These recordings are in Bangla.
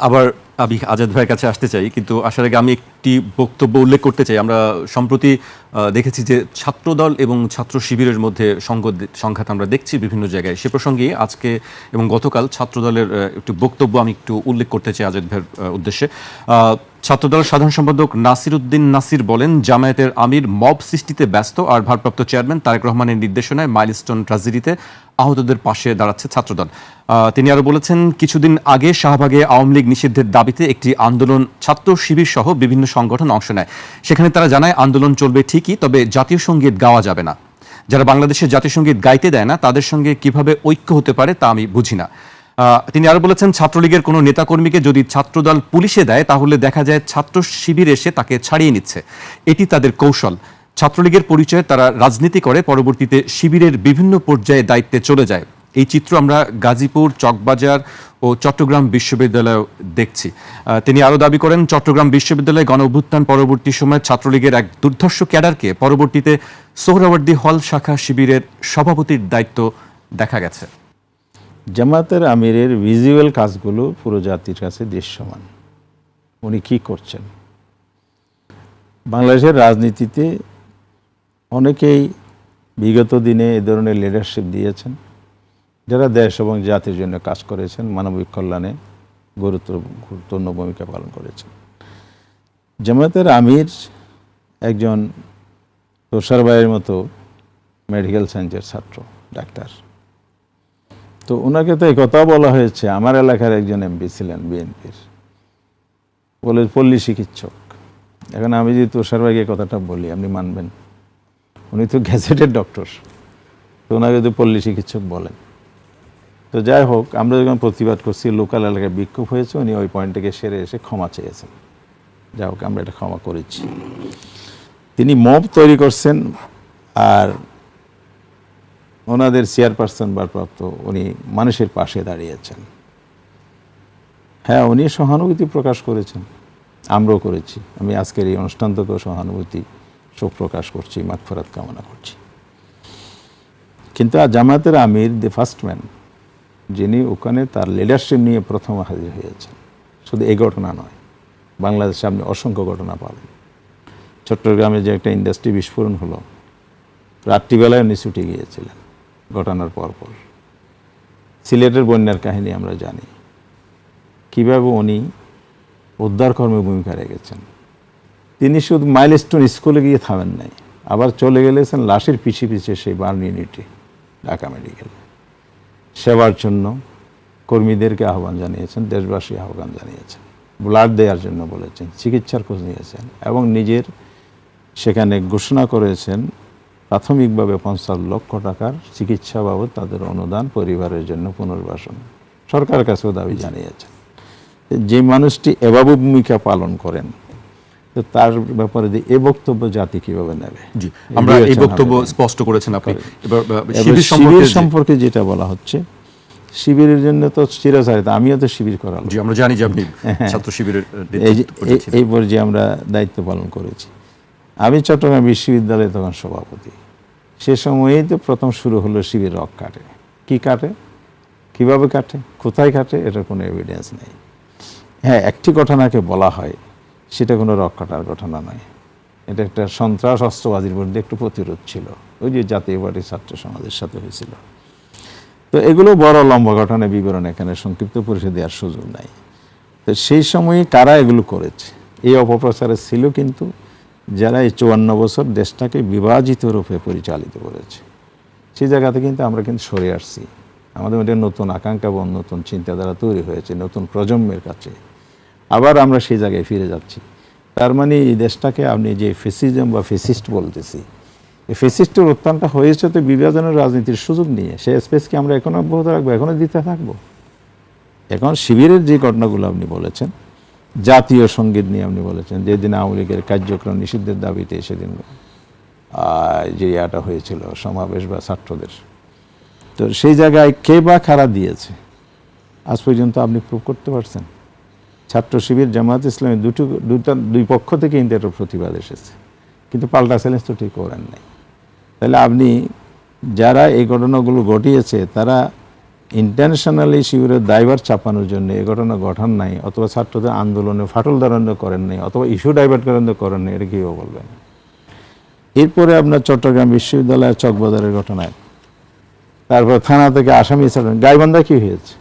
আবার আমি আজাদ ভাইয়ের কাছে আসতে চাই, কিন্তু আসার আগে আমি একটি বক্তব্য উল্লেখ করতে চাই। আমরা সম্প্রতি দেখেছি যে ছাত্রদল এবং ছাত্র শিবিরের মধ্যে সংঘাত আমরা দেখছি বিভিন্ন জায়গায়। সে প্রসঙ্গে আজকে এবং গতকাল ছাত্রদলের একটু বক্তব্য আমি একটু উল্লেখ করতে চাই আজাদ ভাইয়ের উদ্দেশ্যে। ছাত্রদলের সাধারণ সম্পাদক নাসির উদ্দিন নাসির বলেন, জামায়াতের আমির মব সৃষ্টিতে ব্যস্ত আর ভারপ্রাপ্ত চেয়ারম্যান তারেক রহমানের নির্দেশনায় মাইলস্টোন ট্র্যাজেডিতে আহতদের পাশে দাঁড়াচ্ছে ছাত্রদল। তিনি আরো বলেছেন, কিছুদিন আগে শাহবাগে আওয়ামী লীগ নিষিদ্ধের দাবিতে একটি আন্দোলন ছাত্র শিবির সহ বিভিন্ন সংগঠন অংশ নেয়। সেখানে তারা জানায় আন্দোলন চলবে ঠিকই, তবে জাতীয় সঙ্গীত গাওয়া যাবে না। যারা বাংলাদেশের জাতীয় সঙ্গীত গাইতে দেয় না তাদের সঙ্গে কিভাবে ঐক্য হতে পারে তা আমি বুঝি না। তিনি আরো বলেছেন, ছাত্রলীগের কোনো নেতাকর্মীকে যদি ছাত্রদল পুলিশে দেয় তাহলে দেখা যায় ছাত্র শিবির এসে তাকে ছাড়িয়ে নিচ্ছে। এটি তাদের কৌশল। ছাত্রলীগের পরিচয়ে তারা রাজনীতি করে, পরবর্তীতে শিবিরের বিভিন্ন পর্যায়ে দায়িত্বে চলে যায়। এই চিত্র আমরা গাজীপুর, চকবাজার ও চট্টগ্রাম বিশ্ববিদ্যালয়ে দেখছি। তিনি আরও দাবি করেন, চট্টগ্রাম বিশ্ববিদ্যালয়ে গণ অভ্যুত্থান পরবর্তী সময়ে ছাত্রলীগের এক দুর্ধর্ষ ক্যাডারকে পরবর্তীতে সোহরাওয়ার্দী হল শাখা শিবিরের সভাপতির দায়িত্ব দেখা গেছে। জামায়াতের আমিরের ভিজুয়াল কাজগুলো পুরো জাতির কাছে দৃশ্যমান। উনি কি করছেন? বাংলাদেশের রাজনীতিতে অনেকেই বিগত দিনে এ ধরনের লিডারশিপ দিয়েছেন, যারা দেশ এবং জাতির জন্য কাজ করেছেন, মানবিক কল্যাণে গুরুত্বপূর্ণ ভূমিকা পালন করেছেন। জামায়াতের আমির একজন তুষার ভাইয়ের মতো মেডিকেল সায়েন্সের ছাত্র, ডাক্তার। তো ওনাকে তো এই কথা বলা হয়েছে, আমার এলাকার একজন এমপি ছিলেন বিএনপির, বলে পল্লী চিকিৎসক। এখন আমি যদি তুষার ভাইকে কথাটা বলি, আপনি মানবেন? উনি তো গ্যাজেটেড ডক্টর, তো ওনাকে যদি পল্লী চিকিৎসক বলেন। তো যাই হোক, আমরা যখন প্রতিবাদ করছি, লোকাল এলাকায় বিক্ষোভ হয়েছে, উনি ওই পয়েন্ট থেকে সেরে এসে ক্ষমা চেয়েছেন। যাই হোক, আমরা এটা ক্ষমা করেছি। তিনি মব তৈরি করছেন, আর ওনাদের চেয়ারপারসন ভারপ্রাপ্ত উনি মানুষের পাশে দাঁড়িয়েছেন। হ্যাঁ, উনি সহানুভূতি প্রকাশ করেছেন, আমরাও করেছি। আমি আজকের এই অনুষ্ঠান থেকেও সহানুভূতি শোক প্রকাশ করছি, মাগফিরাত কামনা করছি। কিন্তু জামায়াতের আমির দি ফার্স্ট ম্যান, যিনি ওখানে তার লিডারশিপ নিয়ে প্রথম হাজির হয়েছেন। শুধু এই ঘটনা নয়, বাংলাদেশে আপনি অসংখ্য ঘটনা পাবেন। চট্টগ্রামে যে একটা ইন্ডাস্ট্রি বিস্ফোরণ হলো, রাত্রিবেলায় উনি ছুটে গিয়েছিলেন ঘটনার পরপর। সিলেটের বন্যার কাহিনী আমরা জানি, কীভাবে উনি উদ্ধারকর্মে ভূমিকা রেখেছেন। তিনি শুধু মাইলস্টোন স্কুলে গিয়ে থামেন নাই, আবার চলে গেলেছেন লাশের পিছিয়ে পিছিয়ে সেই বার্ন ইউনিটে, ঢাকা মেডিকেল সেবার জন্য কর্মীদেরকে আহ্বান জানিয়েছেন, দেশবাসী আহ্বান জানিয়েছেন, ব্লাড দেওয়ার জন্য বলেছেন, চিকিৎসার খোঁজ নিয়েছেন, এবং নিজের সেখানে ঘোষণা করেছেন প্রাথমিকভাবে 50 লক্ষ টাকার চিকিৎসা বাবদ তাদের অনুদান, পরিবারের জন্য পুনর্বাসন সরকারের কাছেও দাবি জানিয়েছেন। যে মানুষটি এভাবে ভূমিকা পালন করেন, তো তার ব্যাপারে এ বক্তব্য জাতি কিভাবে নেবে? জি, আমরা এই বক্তব্য স্পষ্ট করেছেন আপনি। শিবির সম্পর্কে যেটা বলা হচ্ছে, শিবিরের জন্য তো চিরাচারিতা, আমিও তো শিবির করালাম। জি, আমরা জানি যে আপনি ছাত্র শিবিরের এই পর্যায়ে আমরা দায়িত্ব পালন করেছি। আমি চট্টগ্রাম বিশ্ববিদ্যালয়ে তখন সভাপতি। সে সময়েই তো প্রথম শুরু হলো শিবির রক কাটে। কি কাটে, কিভাবে কাটে, কোথায় কাটে, এটার কোনো এভিডেন্স নেই। হ্যাঁ, একটি ঘটনাকে বলা হয়, সেটা কোনো রক কাটার ঘটনা নয়। এটা একটা সন্ত্রাস অস্ত্রবাজির মধ্যে একটু প্রতিরোধ ছিল, ওই যে জাতীয় পার্টির ছাত্র সমাজের সাথে হয়েছিল। তো এগুলো বড় লম্বা ঘটনা, বিবরণ এখানে সংক্ষিপ্ত পরিচয় দেওয়ার সুযোগ নাই। তো সেই সময়ে কারা এগুলো করেছে, এই অপপ্রচারে ছিল কিন্তু যারা এই 54 বছর দেশটাকে বিভাজিত রূপে পরিচালিত করেছে। সেই জায়গাতে কিন্তু আমরা কিন্তু সরে আসছি। আমাদের মধ্যে নতুন আকাঙ্ক্ষা এবং নতুন চিন্তাধারা তৈরি হয়েছে নতুন প্রজন্মের কাছে। আবার আমরা সেই জায়গায় ফিরে যাচ্ছি। তার মানে এই দেশটাকে আপনি যে ফেসিজম বা ফেসিস্ট বলতেছি, এই ফেসিস্টের উত্থানটা হয়েছে তো বিভাজনের রাজনীতির সুযোগ নিয়ে। সেই স্পেসকে আমরা এখনও অব্যাহত রাখবো, এখনও দিতে থাকবো। এখন শিবিরের যে ঘটনাগুলো আপনি বলেছেন, জাতীয় সঙ্গীত নিয়ে আপনি বলেছেন, যেদিন আওয়ামী লীগের কার্যক্রম নিষিদ্ধের দাবিতে সেদিন যে ইয়াটা হয়েছিল সমাবেশ বা ছাত্রদের, তো সেই জায়গায় কে বা কারা দিয়েছে আজ পর্যন্ত আপনি প্রুভ করতে পারছেন? ছাত্র শিবির, জামায়াত ইসলামী দুই পক্ষ থেকে কিন্তু এটার প্রতিবাদ এসেছে, কিন্তু পাল্টা চ্যালেঞ্জ তো ঠিক করেন নাই। তাহলে আপনি যারা এই ঘটনাগুলো ঘটিয়েছে তারা ইন্টারন্যাশনালি শিবিরের দায়ভার চাপানোর জন্য এ ঘটনা ঘটান নাই, অথবা ছাত্রদের আন্দোলনে ফাটল ধরানো করেন নাই, অথবা ইস্যু ডাইভার্ট করানো করেন নাই, এটা কীভাবে বলবেন? এরপরে আপনার চট্টগ্রাম বিশ্ববিদ্যালয়ের চকবাজারের ঘটনায়, তারপর থানা থেকে আসামি ছাড়েন, গাইবান্ধা কি হয়েছে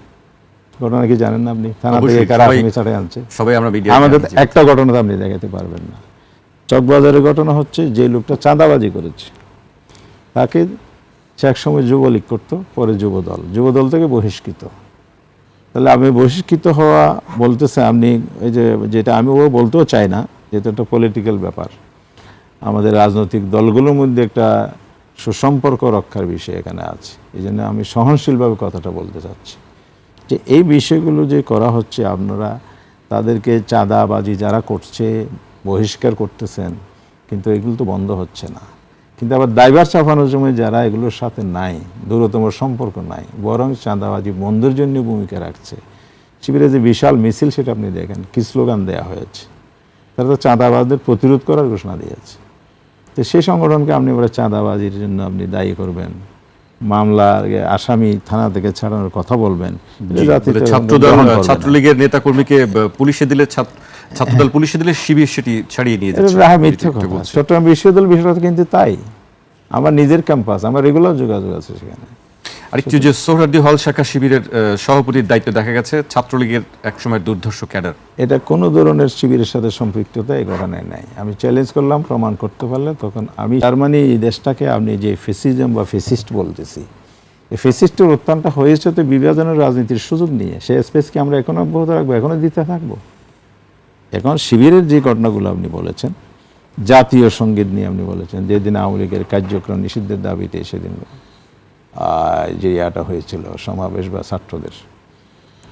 ঘটনা কি জানেন না আপনি? থানা থেকে অবশ্যই, কারা সবাই- আসামি ছাড়ে আনছে? সবাই আমরা মিডিয়া আমাদের একটা ঘটনা তো আপনি দেখাতে পারবেন না। চকবাজারের ঘটনা হচ্ছে যে লোকটা চাঁদাবাজি করেছে তাকে সে একসময় যুবলীগ করতো, পরে যুবদল থেকে বহিষ্কৃত। তাহলে আমি বহিষ্কৃত হওয়া বলতেছে আপনি এই যে যেটা আমি ও বলতেও চাই না, যেহেতু একটা পলিটিক্যাল ব্যাপার, আমাদের রাজনৈতিক দলগুলোর মধ্যে একটা সুসম্পর্ক রক্ষার বিষয় এখানে আছে। এই জন্য আমি সহনশীলভাবে কথাটা বলতে চাচ্ছি যে এই বিষয়গুলো যে করা হচ্ছে, আপনারা তাদেরকে চাঁদাবাজি যারা করছে বহিষ্কার করতেছেন, কিন্তু এগুলো তো বন্ধ হচ্ছে না। কিন্তু আবার দায়ভার চাপানোর সময় যারা এগুলোর সাথে নাই, দূরতম সম্পর্ক নাই, বরং চাঁদাবাজি বন্ধের জন্য ভূমিকা রাখছে, শিবিরে যে বিশাল মিছিল সেটা আপনি দেখেন, কি স্লোগান দেওয়া হয়েছে, তারা তো চাঁদাবাজদের প্রতিরোধ করার ঘোষণা দিয়েছে। তো সেই সংগঠনকে আপনি এবারে চাঁদাবাজির জন্য আপনি দায়ী করবেন, মামলার আসামি থানা থেকে ছাড়ানোর কথা বলবেন, এটা জাতিতে ছাত্রদল গ্রহণ করবে না। ছাত্রলীগের নেতাকর্মীকে পুলিশে দিলে ছাত্রদল পুলিশে দিলে শিবির সেটি ছাড়িয়ে নিয়ে এটা যাচ্ছে রাহা মিথ্যে একটু কথা। বলছে। চট্টগ্রাম বিশ্ববিদ্যালয় বিষয়টা কিন্তু তাই। আমার নিজের ক্যাম্পাস, আমার রেগুলার যোগাযোগ আছে সেখানে। আরেকটু যে সোহরাওয়ার্দী হল শাখা শিবিরের সভাপতির দায়িত্ব দেখা গেছে ছাত্রলীগের একসময় দুর্ধর্ষ ক্যাডার। এটা কোনো ধরনের শিবিরের সাথে সম্পৃক্ততা এই ঘটনায় নাই। আমি চ্যালেঞ্জ করলাম, প্রমাণ করতে পারলে তখন আমি জার্মানি এই দেশটাকে আপনি যে ফেসিজম বা ফেসিস্ট বলতেছি, এই ফেসিস্টের উত্থানটা হয়েছে তো বিভাজনের রাজনীতির সুযোগ নিয়ে। সেই স্পেসকে আমরা এখনো অব্যাহত রাখবো, এখনো দিতে থাকবো। এখন শিবিরের যে ঘটনাগুলো আপনি বলেছেন, জাতীয় সঙ্গীত নিয়ে আপনি বলেছেন, যেদিন আওয়ামী লীগের কার্যক্রম নিষিদ্ধের দাবিতে সেদিন যে ইয়াটা হয়েছিল সমাবেশ বা ছাত্রদের,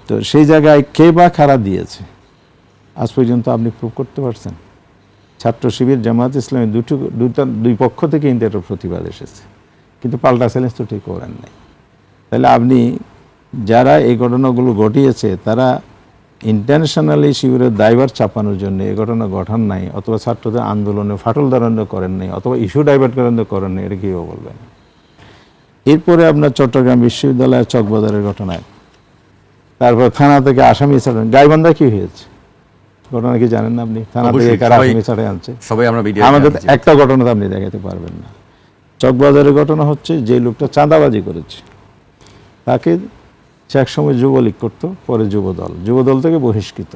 তো সেই জায়গায় কে বা কারা দিয়েছে আজ পর্যন্ত আপনি প্রুভ করতে পারছেন? ছাত্র শিবির, জামায়াত ইসলামী দুই পক্ষ থেকে কিন্তু একটা প্রতিবাদ এসেছে, কিন্তু পাল্টা চ্যালেঞ্জ তো ঠিক করেন নাই। তাহলে আপনি যারা এই ঘটনাগুলো ঘটিয়েছে তারা ইন্টারন্যাশনালি শিবিরের দায়ভার চাপানোর জন্য এই ঘটনা ঘটান নাই, অথবা ছাত্রদের আন্দোলনে ফাটল ধরানো করেন নাই, অথবা ইস্যু ডাইভার্ট করানো করেন নাই, এটা কীভাবে বলবেন? এরপরে আপনার চট্টগ্রাম বিশ্ববিদ্যালয়ের চকবাজারের ঘটনায়, তারপর থানা থেকে আসামি ছাড়েন, গাইবান্ধা কি হয়েছে ঘটনা কি জানেন না আপনি? থানা থেকে অবশ্যই, কারা সবাই- আসামি ছাড়ে আনছে? সবাই আমরা মিডিয়া আমাদের একটা ঘটনা তো আপনি দেখাতে পারবেন না। চকবাজারের ঘটনা হচ্ছে যে লোকটা চাঁদাবাজি করেছে তাকে সে একসময় যুবলীগ করতো, পরে যুবদল থেকে বহিষ্কৃত।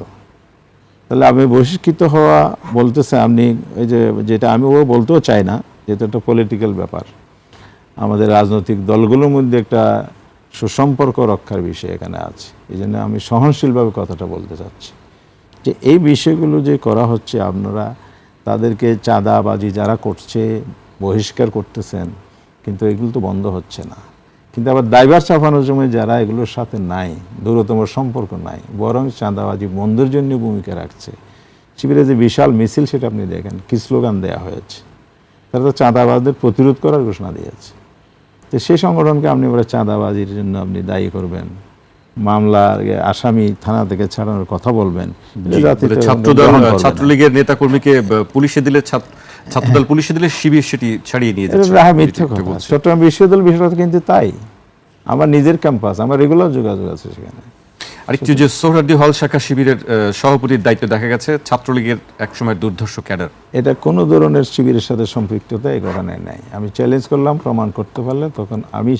তাহলে আমি বহিষ্কৃত হওয়া বলতেছে আপনি এই যে যেটা আমি ও বলতেও চাই না, যেহেতু একটা পলিটিক্যাল ব্যাপার, আমাদের রাজনৈতিক দলগুলোর মধ্যে একটা সুসম্পর্ক রক্ষার বিষয় এখানে আছে। এই জন্য আমি সহনশীলভাবে কথাটা বলতে চাচ্ছি যে এই বিষয়গুলো যে করা হচ্ছে, আপনারা তাদেরকে চাঁদাবাজি যারা করছে বহিষ্কার করতেছেন, কিন্তু এগুলো তো বন্ধ হচ্ছে না। কিন্তু আবার দায়ভার চাপানোর সময় যারা এগুলোর সাথে নাই, দূরতম সম্পর্ক নাই, বরং চাঁদাবাজি বন্ধের জন্য ভূমিকা রাখছে, শিবিরে যে বিশাল মিছিল সেটা আপনি দেখেন, কি স্লোগান দেওয়া হয়েছে, তারা তো চাঁদাবাজদের প্রতিরোধ করার ঘোষণা দিয়েছে। তো সেই সংগঠনকে আপনি এবারে চাঁদাবাজির জন্য আপনি দায়ী করবেন, মামলার আসামি থানা থেকে ছাড়ানোর কথা বলবেন, এটা জাতিতে ছাত্রদল গ্রহণ করবে না। ছাত্রলীগের নেতাকর্মীকে পুলিশে দিলে ছাত্রদল পুলিশে দিলে শিবির সেটি ছাড়িয়ে নিয়ে এটা যাচ্ছে রাহা মিথ্যে একটু কথা। বলছে। চট্টগ্রাম বিশ্ববিদ্যালয় বিষয়টা কিন্তু তাই। আমার নিজের ক্যাম্পাস, আমার রেগুলার যোগাযোগ আছে সেখানে। আরেকটু যে সোহরাওয়ার্দী হল শাখা শিবিরের সভাপতির দায়িত্ব দেখা গেছে ছাত্রলীগের একসময় দুর্ধর্ষ ক্যাডার। এটা কোনো ধরনের শিবিরের সাথে সম্পৃক্ততা এই ঘটনায় নাই। আমি চ্যালেঞ্জ করলাম, প্রমাণ করতে পারলে তখন আমি